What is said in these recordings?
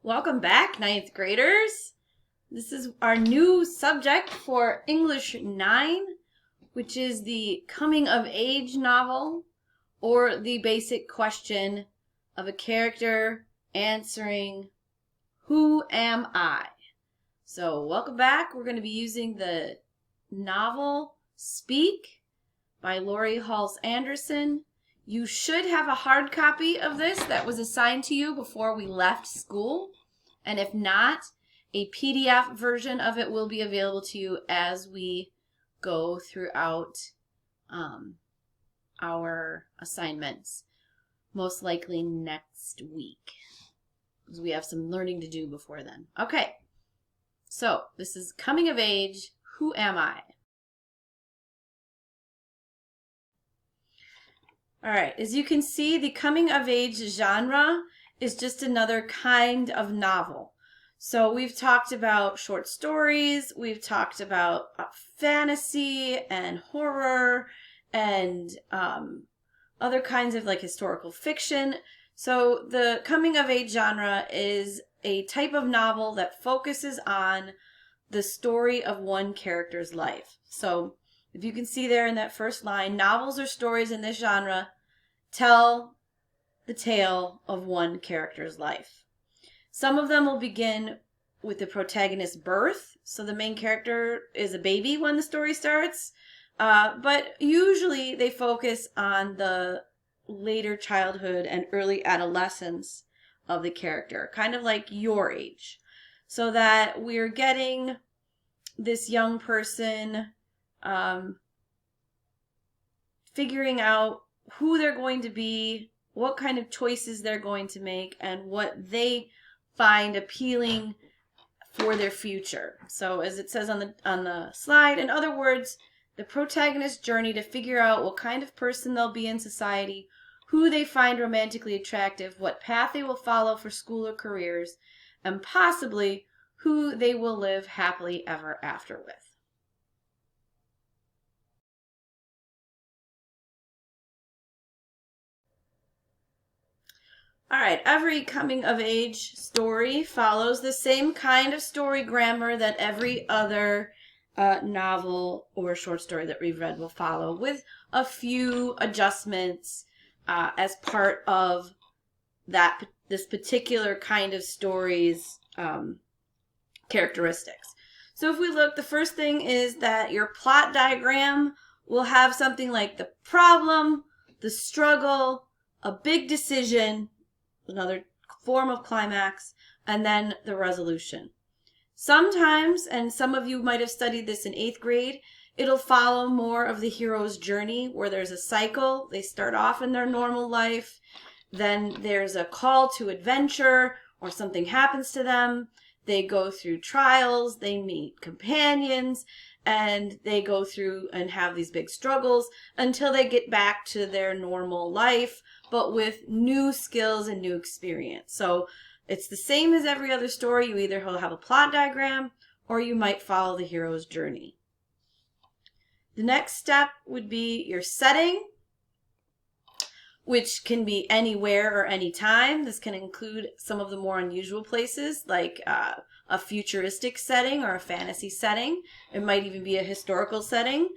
Welcome back, ninth graders. This is our new subject for English 9, which is the coming of age novel, or the basic question of a character answering, "Who am I?" So welcome back. We're going to be using the novel Speak by Laurie Halse Anderson. You should have a hard copy of this that was assigned to you before we left school. And if not, a PDF version of it will be available to you as we go throughout our assignments, most likely next week, because we have some learning to do before then. Okay, so this is Coming of Age, Who Am I? All right, as you can see, the coming of age genre is just another kind of novel. So we've talked about short stories, we've talked about fantasy and horror and other kinds of like historical fiction. So the coming of age genre is a type of novel that focuses on the story of one character's life. So if you can see there in that first line, novels or stories in this genre tell the tale of one character's life. Some of them will begin with the protagonist's birth, so the main character is a baby when the story starts, but usually they focus on the later childhood and early adolescence of the character, kind of like your age, so that we're getting this young person figuring out who they're going to be, what kind of choices they're going to make, and what they find appealing for their future. So as it says on the slide, in other words, the protagonist's journey to figure out what kind of person they'll be in society, who they find romantically attractive, what path they will follow for school or careers, and possibly who they will live happily ever after with. All right, every coming of age story follows the same kind of story grammar that every other novel or short story that we've read will follow, with a few adjustments as part of this particular kind of story's characteristics. So if we look, the first thing is that your plot diagram will have something like the problem, the struggle, a big decision, another form of climax, and then the resolution. Sometimes, and some of you might have studied this in 8th grade, it'll follow more of the hero's journey, where there's a cycle. They start off in their normal life, then there's a call to adventure, or something happens to them. They go through trials, they meet companions, and they go through and have these big struggles until they get back to their normal life, but with new skills and new experience. So it's the same as every other story. You either will have a plot diagram or you might follow the hero's journey. The next step would be your setting, which can be anywhere or anytime. This can include some of the more unusual places, like a futuristic setting or a fantasy setting. It might even be a historical setting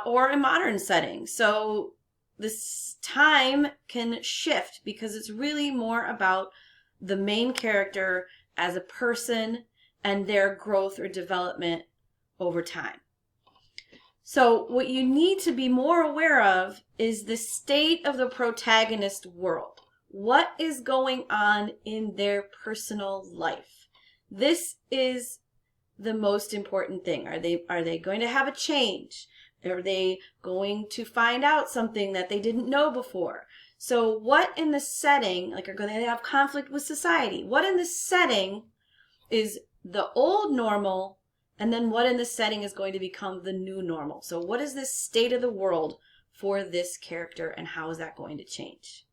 or a modern setting. So this time can shift because it's really more about the main character as a person and their growth or development over time. So what you need to be more aware of is the state of the protagonist world. What is going on in their personal life? This is the most important thing. Are they going to have a change? Are they going to find out something that they didn't know before? So what in the setting, like, are going to have conflict with society? What in the setting is the old normal, and then what in the setting is going to become the new normal? So what is this state of the world for this character, and how is that going to change?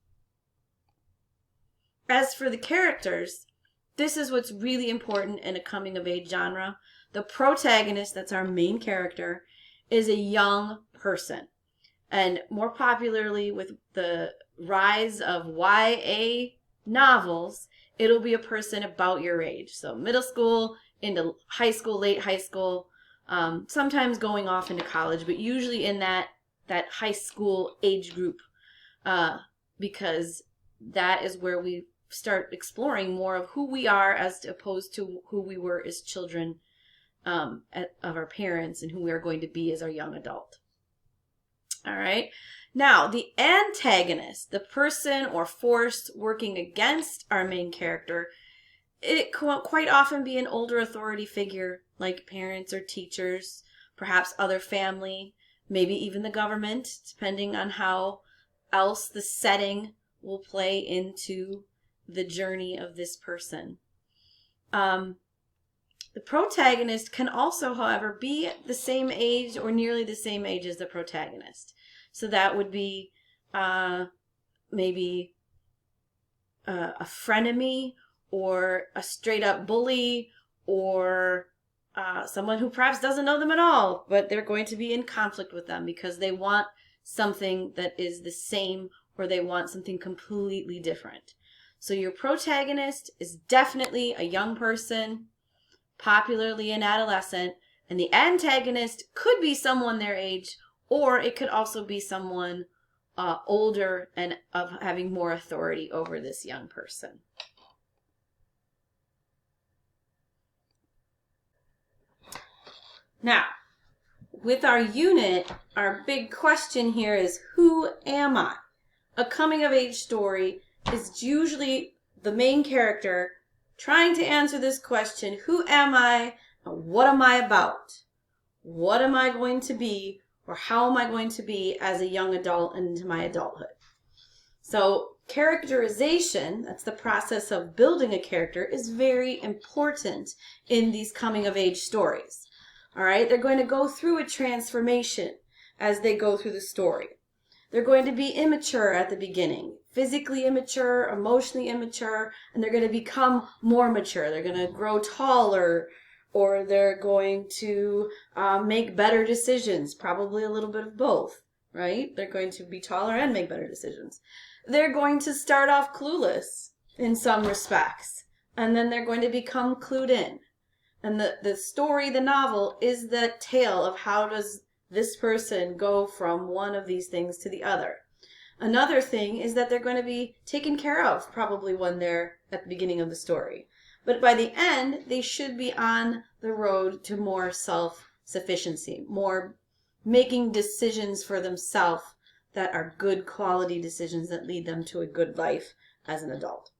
As for the characters, this is what's really important in a coming-of-age genre. The protagonist, that's our main character, is a young person. And more popularly with the rise of YA novels, it'll be a person about your age. So middle school into high school, late high school, sometimes going off into college, but usually in that high school age group, because that is where we start exploring more of who we are as opposed to who we were as children of our parents and who we are going to be as our young adult. All right. Now, the antagonist, the person or force working against our main character, it can quite often be an older authority figure like parents or teachers, perhaps other family, maybe even the government, depending on how else the setting will play into the journey of this person. The protagonist can also, however, be the same age or nearly the same age as the protagonist. So that would be maybe a frenemy or a straight up bully or someone who perhaps doesn't know them at all, but they're going to be in conflict with them because they want something that is the same or they want something completely different. So your protagonist is definitely a young person, popularly an adolescent, and the antagonist could be someone their age, or it could also be someone older and of having more authority over this young person. Now, with our unit, our big question here is, who am I? A coming-of-age story is usually the main character trying to answer this question, who am I and what am I about? What am I going to be, or how am I going to be as a young adult into my adulthood? So characterization, that's the process of building a character, is very important in these coming-of-age stories. All right, they're going to go through a transformation as they go through the story. They're going to be immature at the beginning, physically immature, emotionally immature, and they're going to become more mature. They're going to grow taller, or they're going to make better decisions, probably a little bit of both, right? They're going to be taller and make better decisions. They're going to start off clueless in some respects, and then they're going to become clued in. And the story, the novel, is the tale of how does this person go from one of these things to the other. Another thing is that they're going to be taken care of probably when they're at the beginning of the story. But by the end, they should be on the road to more self-sufficiency, more making decisions for themselves that are good quality decisions that lead them to a good life as an adult.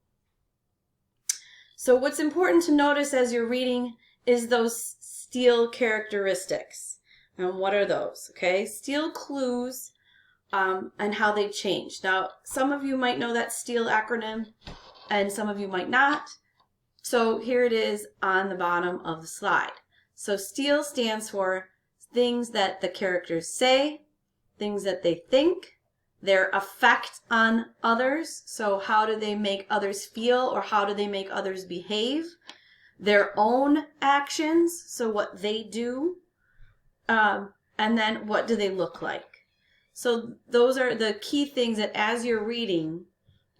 So what's important to notice as you're reading is those Steele characteristics. And what are those? Okay, Steele clues and how they change. Now, some of you might know that Steele acronym and some of you might not. So here it is on the bottom of the slide. So Steele stands for things that the characters say, things that they think, their effect on others. So how do they make others feel, or how do they make others behave? Their own actions, so what they do, and then what do they look like? So those are the key things that as you're reading,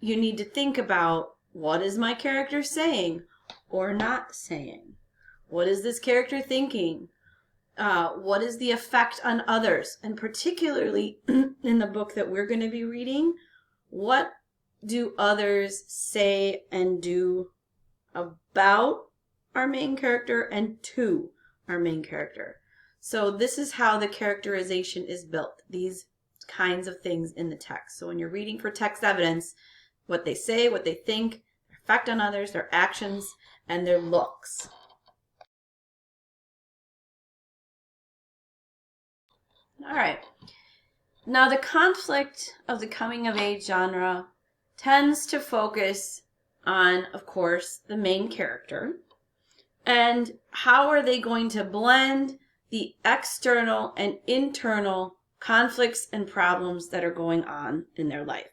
you need to think about, what is my character saying or not saying? What is this character thinking? What is the effect on others? And particularly in the book that we're going to be reading, what do others say and do about our main character and to our main character? So this is how the characterization is built, these kinds of things in the text. So when you're reading for text evidence, what they say, what they think, their effect on others, their actions, and their looks. All right. Now the conflict of the coming of age genre tends to focus on, of course, the main character. And how are they going to blend the external and internal conflicts and problems that are going on in their life?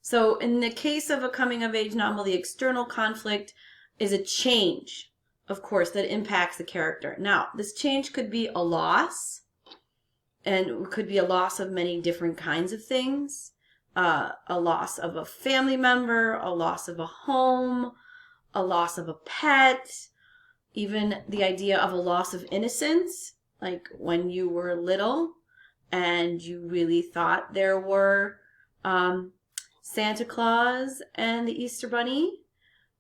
So in the case of a coming-of-age novel, the external conflict is a change, of course, that impacts the character. Now, this change could be a loss, and it could be a loss of many different kinds of things. A loss of a family member, a loss of a home, a loss of a pet, even the idea of a loss of innocence, like when you were little and you really thought there were Santa Claus and the Easter Bunny,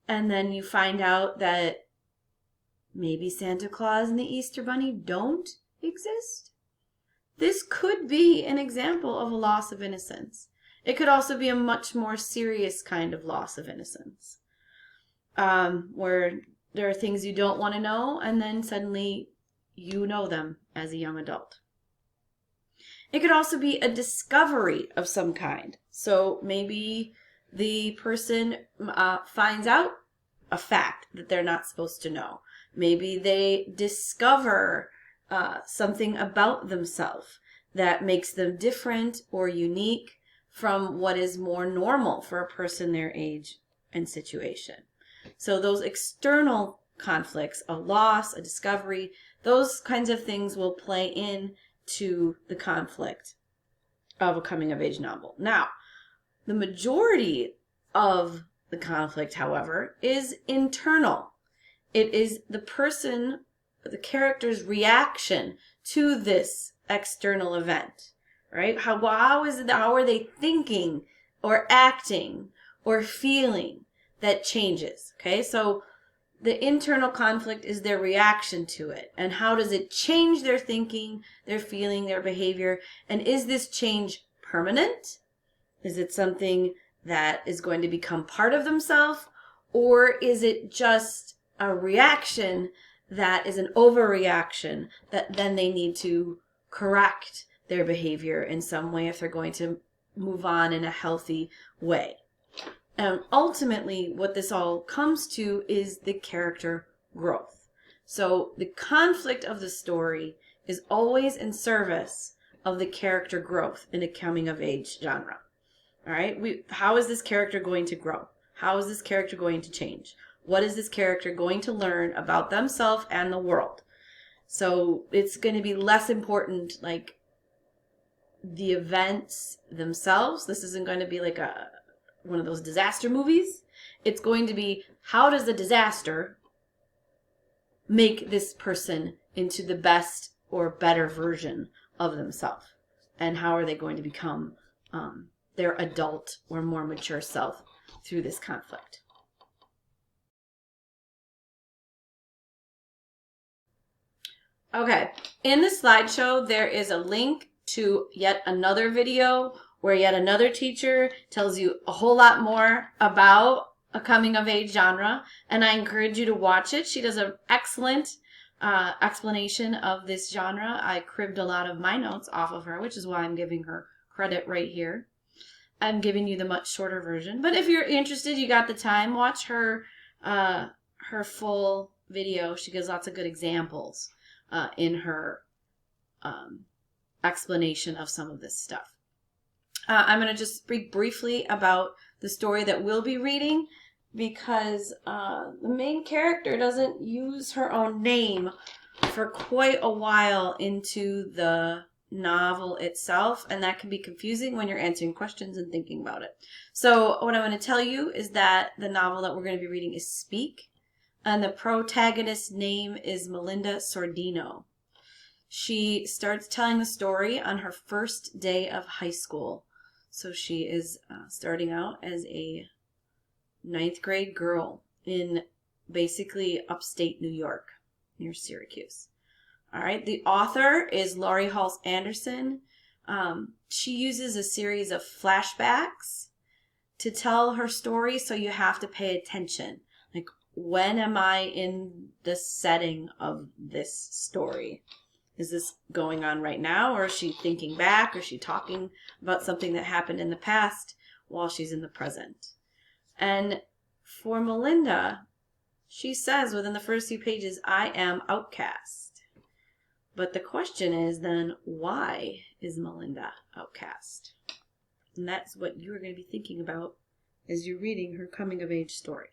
and then you find out that maybe Santa Claus and the Easter Bunny don't exist. This could be an example of a loss of innocence. It could also be a much more serious kind of loss of innocence, where there are things you don't want to know, and then suddenly you know them as a young adult. It could also be a discovery of some kind. So maybe the person finds out a fact that they're not supposed to know. Maybe they discover something about themselves that makes them different or unique from what is more normal for a person their age and situation. So those external conflicts, a loss, a discovery, those kinds of things will play in to the conflict of a coming-of-age novel. Now, the majority of the conflict, however, is internal. It is the person, the character's reaction to this external event, right? How are they thinking or acting or feeling that changes? Okay, so the internal conflict is their reaction to it, and how does it change their thinking, their feeling, their behavior, and is this change permanent? Is it something that is going to become part of themselves, or is it just a reaction that is an overreaction that then they need to correct their behavior in some way if they're going to move on in a healthy way? And ultimately, what this all comes to is the character growth. So the conflict of the story is always in service of the character growth in a coming-of-age genre. All right? How is this character going to grow? How is this character going to change? What is this character going to learn about themselves and the world? So it's going to be less important, like, the events themselves. This isn't going to be like one of those disaster movies. It's going to be, how does the disaster make this person into the best or better version of themselves? And how are they going to become their adult or more mature self through this conflict? Okay, in the slideshow, there is a link to yet another video where yet another teacher tells you a whole lot more about a coming-of-age genre, and I encourage you to watch it. She does an excellent explanation of this genre. I cribbed a lot of my notes off of her, which is why I'm giving her credit right here. I'm giving you the much shorter version, but if you're interested, you got the time, watch her full video. She gives lots of good examples in her explanation of some of this stuff. I'm going to just speak briefly about the story that we'll be reading, because the main character doesn't use her own name for quite a while into the novel itself, and that can be confusing when you're answering questions and thinking about it. So what I'm going to tell you is that the novel that we're going to be reading is Speak, and the protagonist's name is Melinda Sordino. She starts telling the story on her first day of high school. So she is starting out as a 9th grade girl in basically upstate New York, near Syracuse. All right, the author is Laurie Halse Anderson. She uses a series of flashbacks to tell her story, so you have to pay attention. Like, when am I in the setting of this story? Is this going on right now, or is she thinking back, or is she talking about something that happened in the past while she's in the present? And for Melinda, she says within the first few pages, I am outcast. But the question is then, why is Melinda outcast? And that's what you're going to be thinking about as you're reading her coming-of-age story.